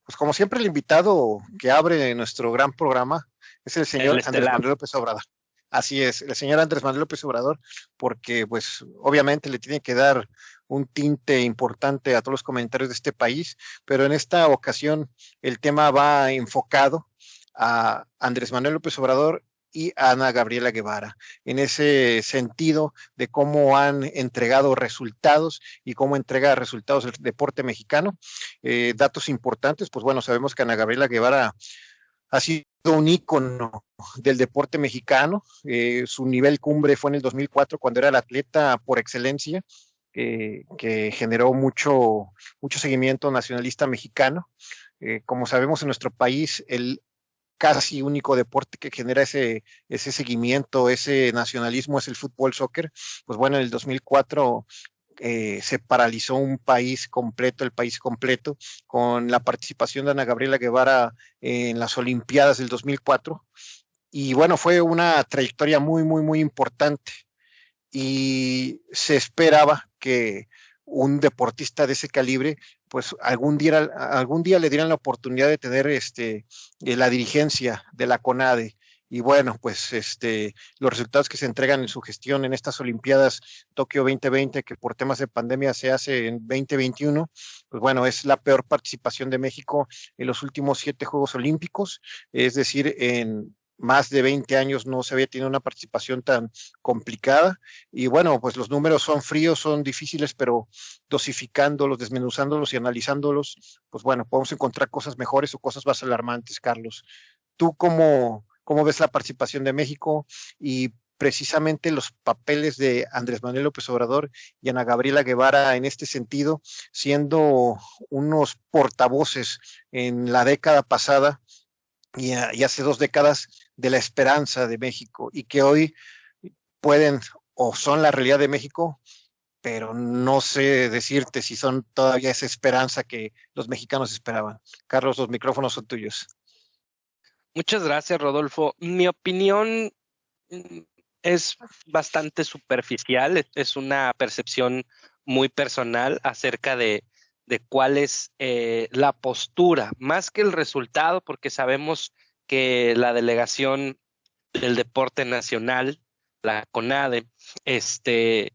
pues como siempre el invitado que abre nuestro gran programa es el El señor Andrés estelar. Manuel López Obrador. Así es, el señor Andrés Manuel López Obrador, porque pues obviamente le tiene que dar un tinte importante a todos los comentarios de este país, pero en esta ocasión el tema va enfocado a Andrés Manuel López Obrador y a Ana Gabriela Guevara, en ese sentido de cómo han entregado resultados y cómo entrega resultados el deporte mexicano. Datos importantes, pues bueno, sabemos que Ana Gabriela Guevara ha sido un ícono del deporte mexicano. Su nivel cumbre fue en el 2004 cuando era el atleta por excelencia, que generó mucho seguimiento nacionalista mexicano. Como sabemos en nuestro país, el casi único deporte que genera ese seguimiento, ese nacionalismo es el fútbol soccer. Pues bueno, en el 2004 se paralizó un país completo, el país completo, con la participación de Ana Gabriela Guevara en las Olimpiadas del 2004. Y bueno, fue una trayectoria muy importante y se esperaba que un deportista de ese calibre, pues algún día le dieran la oportunidad de tener la dirigencia de la CONADE. Y bueno, pues los resultados que se entregan en su gestión en estas Olimpiadas Tokio 2020, que por temas de pandemia se hace en 2021, pues bueno, es la peor participación de México en los últimos 7 Juegos Olímpicos, es decir, en más de 20 años no se había tenido una participación tan complicada. Y bueno, pues los números son fríos, son difíciles, pero dosificándolos, desmenuzándolos y analizándolos, pues bueno, podemos encontrar cosas mejores o cosas más alarmantes, Carlos. ¿Tú cómo ves la participación de México y precisamente los papeles de Andrés Manuel López Obrador y Ana Gabriela Guevara en este sentido, siendo unos portavoces en la década pasada y hace 2 décadas de la esperanza de México y que hoy pueden o son la realidad de México, pero no sé decirte si son todavía esa esperanza que los mexicanos esperaban? Carlos, los micrófonos son tuyos. Muchas gracias, Rodolfo. Mi opinión mm, es bastante superficial, es una percepción muy personal acerca de cuál es la postura, más que el resultado, porque sabemos que la delegación del deporte nacional, la CONADE, este,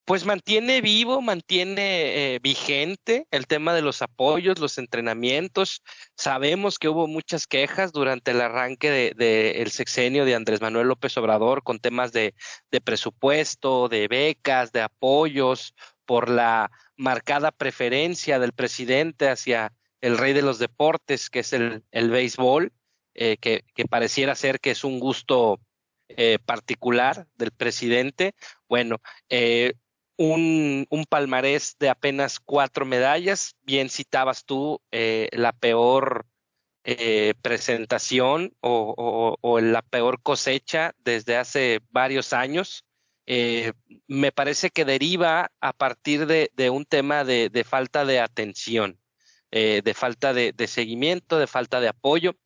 pues mantiene vivo, mantiene vigente el tema de los apoyos, los entrenamientos. Sabemos que hubo muchas quejas durante el arranque el sexenio de Andrés Manuel López Obrador con temas de presupuesto, de becas, de apoyos, por la marcada preferencia del presidente hacia el rey de los deportes, que es el béisbol, que pareciera ser que es un gusto particular del presidente. Bueno, eh, un palmarés de apenas 4 medallas. Bien citabas tú la peor presentación o la peor cosecha desde hace varios años. Eh, Me parece que deriva a partir de un tema de falta de atención, de falta de seguimiento, de falta de apoyo,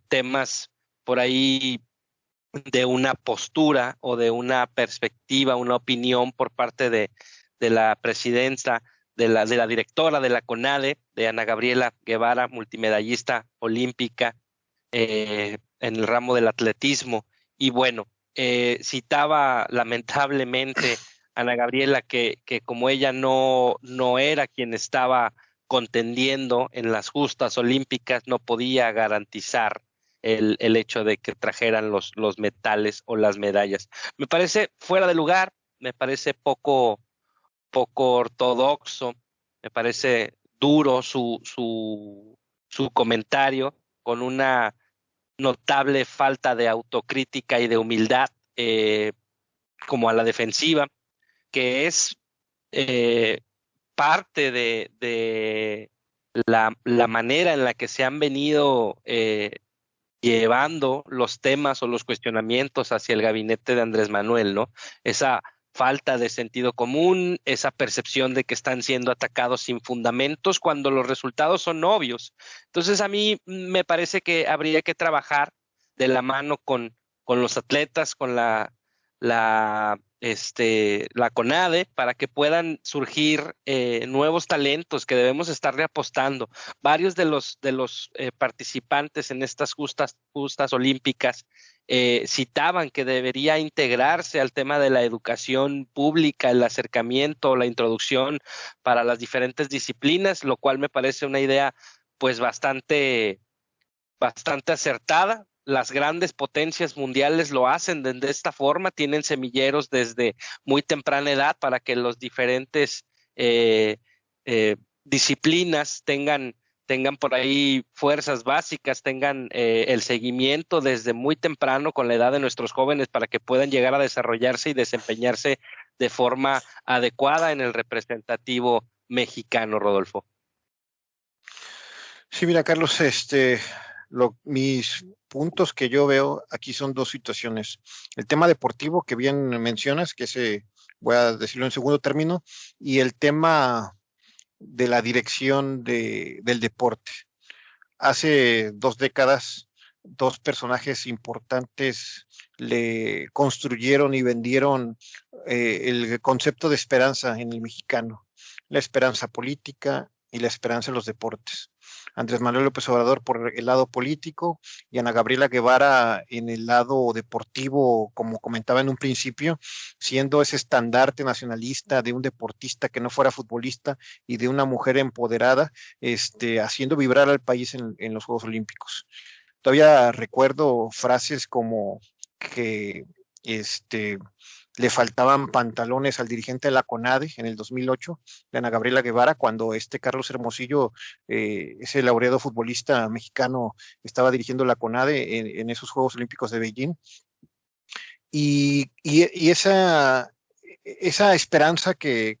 temas por ahí de una postura o de una perspectiva, una opinión por parte de la presidenta, de la directora de la CONADE, de Ana Gabriela Guevara, multimedallista olímpica en el ramo del atletismo. Y bueno, citaba lamentablemente Ana Gabriela que como ella no era quien estaba contendiendo en las justas olímpicas, no podía garantizar el hecho de que trajeran los metales o las medallas. Me parece fuera de lugar, me parece poco ortodoxo, me parece duro su comentario, con una notable falta de autocrítica y de humildad, como a la defensiva, que es eh, parte de la manera en la que se han venido llevando los temas o los cuestionamientos hacia el gabinete de Andrés Manuel, ¿no? Esa falta de sentido común, esa percepción de que están siendo atacados sin fundamentos cuando los resultados son obvios. Entonces, a mí me parece que habría que trabajar de la mano con los atletas, con la la CONADE, para que puedan surgir nuevos talentos que debemos estarle apostando. Varios de los participantes en estas justas olímpicas citaban que debería integrarse al tema de la educación pública, el acercamiento, la introducción para las diferentes disciplinas, lo cual me parece una idea pues bastante acertada. Las grandes potencias mundiales lo hacen de esta forma, tienen semilleros desde muy temprana edad para que los diferentes eh, disciplinas tengan por ahí fuerzas básicas, tengan el seguimiento desde muy temprano con la edad de nuestros jóvenes para que puedan llegar a desarrollarse y desempeñarse de forma adecuada en el representativo mexicano, Rodolfo. Sí, mira, Carlos, mis puntos que yo veo aquí son dos situaciones. El tema deportivo que bien mencionas, que ese voy a decirlo en segundo término, y el tema de la dirección del deporte. Hace 2 décadas, dos personajes importantes le construyeron y vendieron el concepto de esperanza en el mexicano, la esperanza política y la esperanza en los deportes. Andrés Manuel López Obrador por el lado político y Ana Gabriela Guevara en el lado deportivo, como comentaba en un principio, siendo ese estandarte nacionalista de un deportista que no fuera futbolista y de una mujer empoderada, haciendo vibrar al país en los Juegos Olímpicos. Todavía recuerdo frases como que le faltaban pantalones al dirigente de la CONADE en el 2008, de Ana Gabriela Guevara, cuando Carlos Hermosillo, ese laureado futbolista mexicano, estaba dirigiendo la CONADE en esos Juegos Olímpicos de Beijing. Y esa esperanza que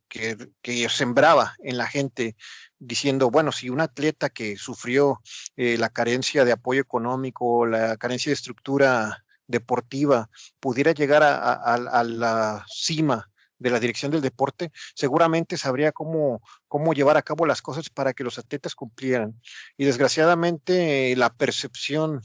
sembraba en la gente, diciendo, bueno, si un atleta que sufrió la carencia de apoyo económico, la carencia de estructura deportiva, pudiera llegar a la cima de la dirección del deporte, seguramente sabría cómo llevar a cabo las cosas para que los atletas cumplieran. Y desgraciadamente la percepción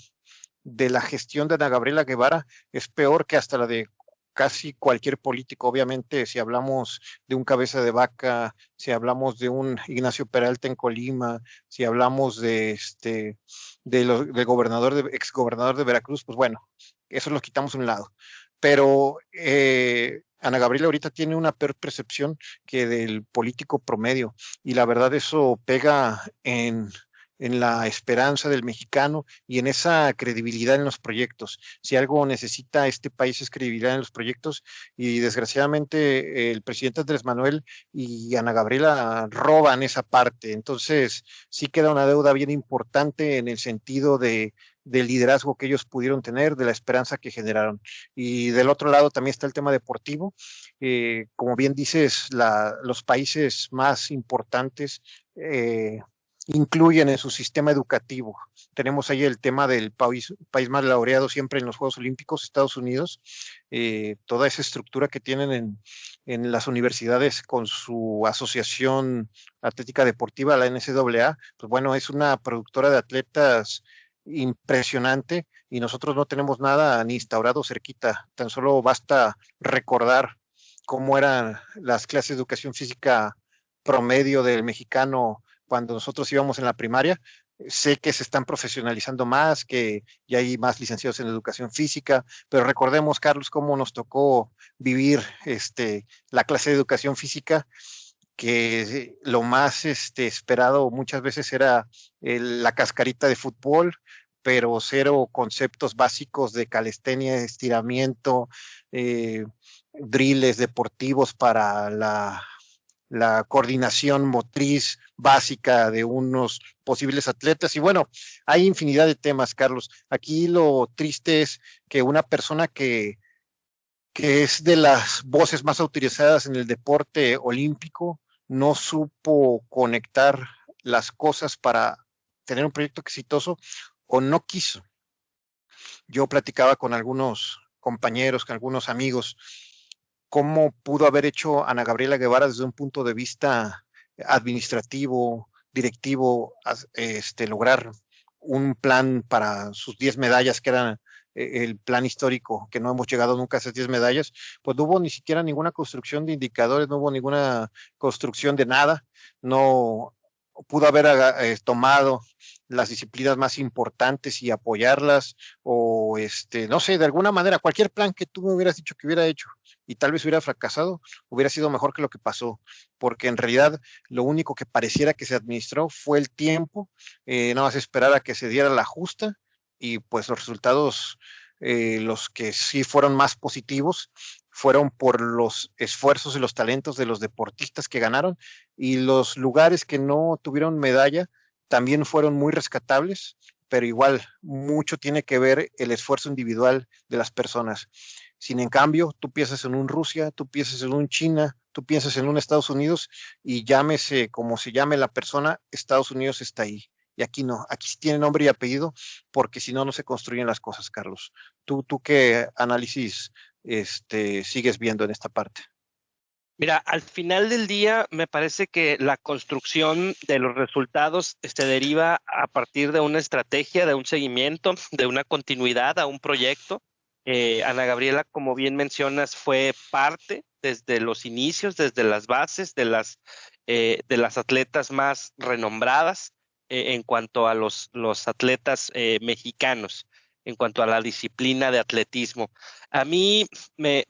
de la gestión de Ana Gabriela Guevara es peor que hasta la de casi cualquier político. Obviamente, si hablamos de un Cabeza de Vaca, si hablamos de un Ignacio Peralta en Colima, si hablamos del exgobernador de Veracruz, pues bueno, eso lo quitamos a un lado. Pero Ana Gabriela ahorita tiene una peor percepción que del político promedio, y la verdad eso pega en la esperanza del mexicano y en esa credibilidad en los proyectos. Si algo necesita este país es credibilidad en los proyectos, y desgraciadamente el presidente Andrés Manuel y Ana Gabriela roban esa parte. Entonces sí queda una deuda bien importante en el sentido del liderazgo que ellos pudieron tener, de la esperanza que generaron. Y del otro lado también está el tema deportivo. Como bien dices, los países más importantes incluyen en su sistema educativo. Tenemos ahí el tema del país más laureado siempre en los Juegos Olímpicos, Estados Unidos, toda esa estructura que tienen en las universidades con su asociación atlética deportiva, la NCAA, pues bueno, es una productora de atletas impresionante, y nosotros no tenemos nada ni instaurado cerquita. Tan solo basta recordar cómo eran las clases de educación física promedio del mexicano cuando nosotros íbamos en la primaria. Sé que se están profesionalizando más, que ya hay más licenciados en educación física, pero recordemos, Carlos, cómo nos tocó vivir la clase de educación física, que lo más esperado muchas veces era la cascarita de fútbol, pero cero conceptos básicos de calistenia, estiramiento, drills deportivos para la coordinación motriz básica de unos posibles atletas. Y bueno, hay infinidad de temas, Carlos. Aquí lo triste es que una persona que es de las voces más autorizadas en el deporte olímpico no supo conectar las cosas para tener un proyecto exitoso, o no quiso. Yo platicaba con algunos compañeros, con algunos amigos, cómo pudo haber hecho Ana Gabriela Guevara desde un punto de vista administrativo, directivo, lograr un plan para sus 10 medallas, que eran el plan histórico, que no hemos llegado nunca a esas 10 medallas, pues no hubo ni siquiera ninguna construcción de indicadores, no hubo ninguna construcción de nada, no pudo haber tomado las disciplinas más importantes y apoyarlas, o no sé, de alguna manera, cualquier plan que tú me hubieras dicho que hubiera hecho y tal vez hubiera fracasado, hubiera sido mejor que lo que pasó, porque en realidad lo único que pareciera que se administró fue el tiempo, nada más esperar a que se diera la justa, y pues los resultados, los que sí fueron más positivos, fueron por los esfuerzos y los talentos de los deportistas que ganaron, y los lugares que no tuvieron medalla también fueron muy rescatables, pero igual mucho tiene que ver el esfuerzo individual de las personas. Sin en cambio, tú piensas en un Rusia, tú piensas en un China, tú piensas en un Estados Unidos, y llámese como se llame la persona, Estados Unidos está ahí. Y aquí no, aquí sí tiene nombre y apellido, porque si no, no se construyen las cosas, Carlos. ¿Tú qué análisis sigues viendo en esta parte? Mira, al final del día me parece que la construcción de los resultados se deriva a partir de una estrategia, de un seguimiento, de una continuidad a un proyecto. Ana Gabriela, como bien mencionas, fue parte desde los inicios, desde las bases de las atletas más renombradas en cuanto a los atletas mexicanos, en cuanto a la disciplina de atletismo. A mí me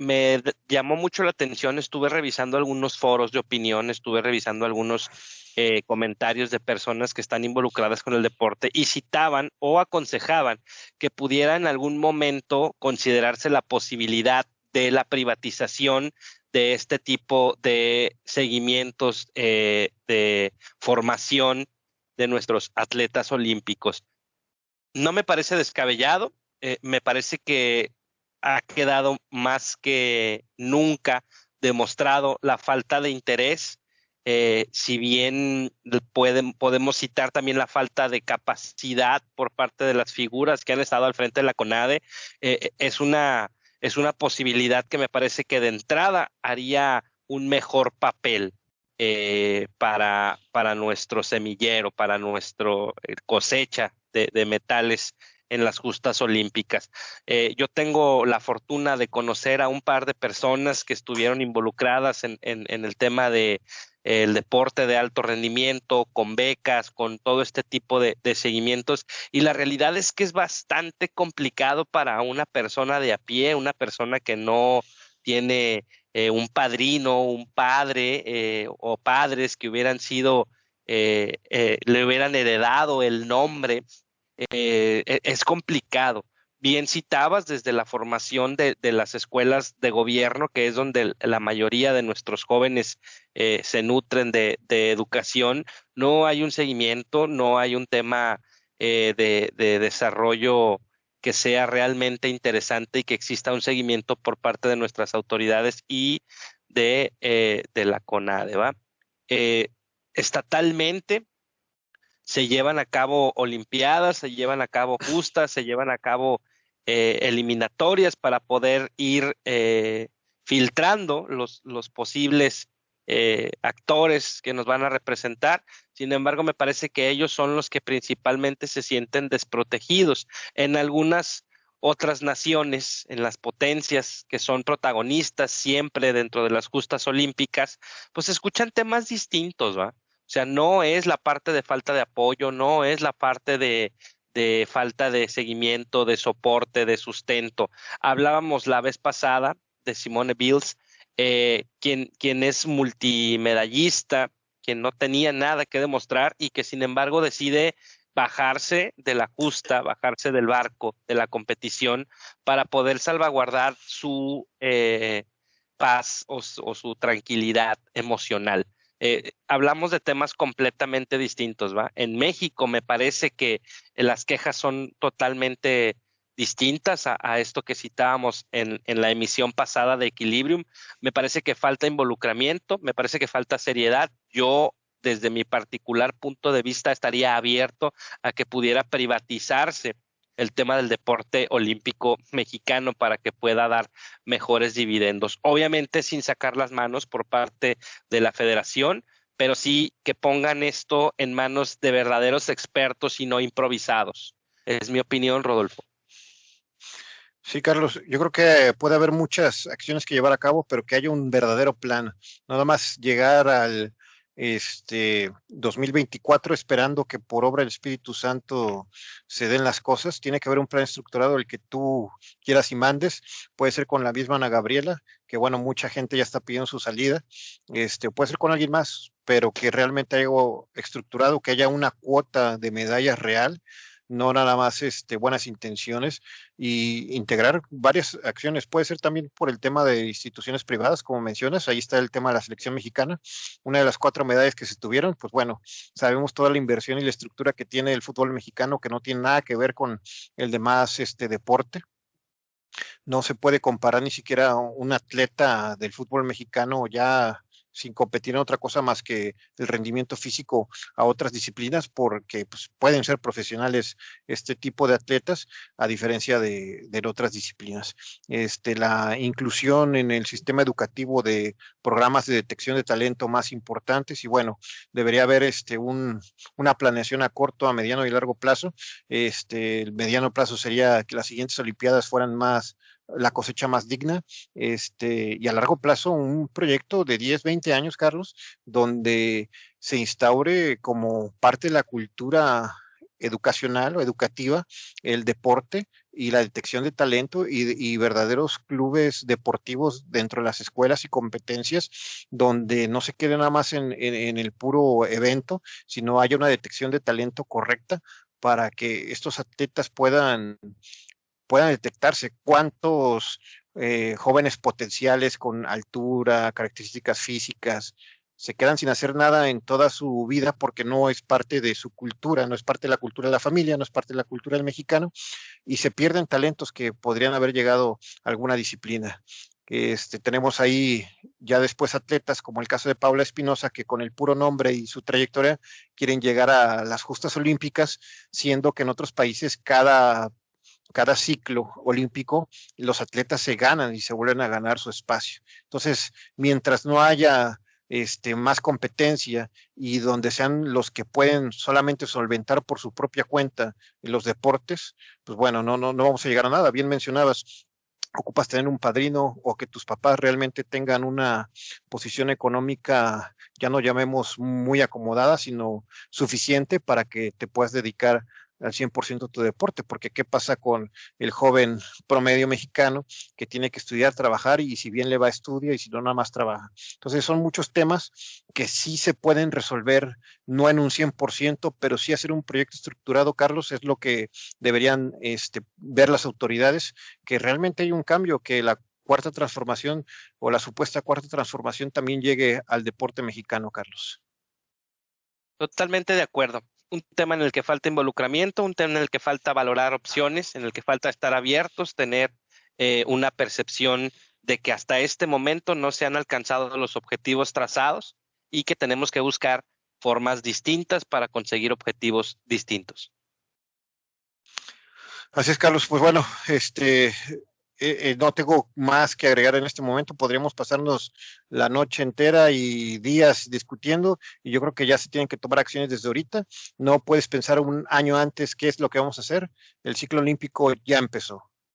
llamó mucho la atención, estuve revisando algunos foros de opinión, estuve revisando algunos comentarios de personas que están involucradas con el deporte y citaban o aconsejaban que pudiera en algún momento considerarse la posibilidad de la privatización de este tipo de seguimientos de formación de nuestros atletas olímpicos. No me parece descabellado, me parece que ha quedado más que nunca demostrado la falta de interés, si bien podemos citar también la falta de capacidad por parte de las figuras que han estado al frente de la CONADE, es una posibilidad que me parece que de entrada haría un mejor papel para nuestro semillero, para nuestro cosecha de metales en las justas olímpicas. Yo tengo la fortuna de conocer a un par de personas que estuvieron involucradas en el tema de el deporte de alto rendimiento, con becas, con todo este tipo de seguimientos, y la realidad es que es bastante complicado para una persona de a pie, una persona que no tiene un padrino, un padre o padres que hubieran sido, le hubieran heredado el nombre. Es complicado. Bien citabas desde la formación de las escuelas de gobierno, que es donde la mayoría de nuestros jóvenes se nutren de educación. No hay un seguimiento, no hay un tema de desarrollo que sea realmente interesante y que exista un seguimiento por parte de nuestras autoridades y de la CONADE, ¿va? Eh, estatalmente se llevan a cabo olimpiadas, se llevan a cabo justas, se llevan a cabo eliminatorias para poder ir filtrando los posibles actores que nos van a representar. Sin embargo, me parece que ellos son los que principalmente se sienten desprotegidos. En algunas otras naciones, en las potencias que son protagonistas siempre dentro de las justas olímpicas, pues escuchan temas distintos, ¿va? O sea, no es la parte de falta de apoyo, no es la parte de falta de seguimiento, de soporte, de sustento. Hablábamos la vez pasada de Simone Biles, quien es multimedallista, quien no tenía nada que demostrar y que sin embargo decide bajarse de la justa, bajarse del barco, de la competición, para poder salvaguardar su paz o su tranquilidad emocional. Hablamos de temas completamente distintos, ¿va? En México me parece que las quejas son totalmente distintas a esto que citábamos en la emisión pasada de Equilibrium. Me parece que falta involucramiento, me parece que falta seriedad. Yo, desde mi particular punto de vista, estaría abierto a que pudiera privatizarse el tema del deporte olímpico mexicano para que pueda dar mejores dividendos. Obviamente sin sacar las manos por parte de la federación, pero sí que pongan esto en manos de verdaderos expertos y no improvisados. Es mi opinión, Rodolfo. Sí, Carlos, yo creo que puede haber muchas acciones que llevar a cabo, pero que haya un verdadero plan. Nada más llegar al 2024 esperando que por obra del Espíritu Santo se den las cosas. Tiene que haber un plan estructurado el que tú quieras y mandes. Puede ser con la misma Ana Gabriela, que bueno, mucha gente ya está pidiendo su salida. Puede ser con alguien más, pero que realmente haya algo estructurado, que haya una cuota de medallas real, no nada más buenas intenciones, y integrar varias acciones. Puede ser también por el tema de instituciones privadas, como mencionas. Ahí está el tema de la selección mexicana. Una de las 4 medallas que se tuvieron, pues bueno, sabemos toda la inversión y la estructura que tiene el fútbol mexicano, que no tiene nada que ver con el demás deporte. No se puede comparar ni siquiera un atleta del fútbol mexicano ya sin competir en otra cosa más que el rendimiento físico a otras disciplinas, porque pues, pueden ser profesionales este tipo de atletas, a diferencia de otras disciplinas. La inclusión en el sistema educativo de programas de detección de talento más importantes, y bueno, debería haber una planeación a corto, a mediano y largo plazo. El mediano plazo sería que las siguientes Olimpiadas fueran más la cosecha más digna, y a largo plazo un proyecto de 10, 20 años, Carlos, donde se instaure como parte de la cultura educacional o educativa el deporte y la detección de talento, y verdaderos clubes deportivos dentro de las escuelas y competencias, donde no se quede nada más en el puro evento, sino haya una detección de talento correcta para que estos atletas puedan detectarse cuántos jóvenes potenciales con altura, características físicas, se quedan sin hacer nada en toda su vida porque no es parte de su cultura, no es parte de la cultura de la familia, no es parte de la cultura del mexicano, y se pierden talentos que podrían haber llegado a alguna disciplina. Tenemos ahí ya después atletas como el caso de Paula Espinosa, que con el puro nombre y su trayectoria quieren llegar a las justas olímpicas, siendo que en otros países cada ciclo olímpico, los atletas se ganan y se vuelven a ganar su espacio. Entonces, mientras no haya más competencia y donde sean los que pueden solamente solventar por su propia cuenta los deportes, pues bueno, no vamos a llegar a nada. Bien mencionabas, ocupas tener un padrino o que tus papás realmente tengan una posición económica, ya no llamemos muy acomodada, sino suficiente para que te puedas dedicar al 100% tu deporte, porque ¿qué pasa con el joven promedio mexicano que tiene que estudiar, trabajar, y si bien le va a estudiar y si no, nada más trabaja? Entonces son muchos temas que sí se pueden resolver, no en un 100%, pero sí hacer un proyecto estructurado, Carlos, es lo que deberían ver las autoridades, que realmente hay un cambio, que la cuarta transformación o la supuesta cuarta transformación también llegue al deporte mexicano, Carlos. Totalmente de acuerdo. Un tema en el que falta involucramiento, un tema en el que falta valorar opciones, en el que falta estar abiertos, tener una percepción de que hasta este momento no se han alcanzado los objetivos trazados y que tenemos que buscar formas distintas para conseguir objetivos distintos. Así es, Carlos. Pues bueno, no tengo más que agregar en este momento. Podríamos pasarnos la noche entera y días discutiendo, y yo creo que ya se tienen que tomar acciones desde ahorita. No puedes pensar un año antes qué es lo que vamos a hacer. El ciclo olímpico ya empezó.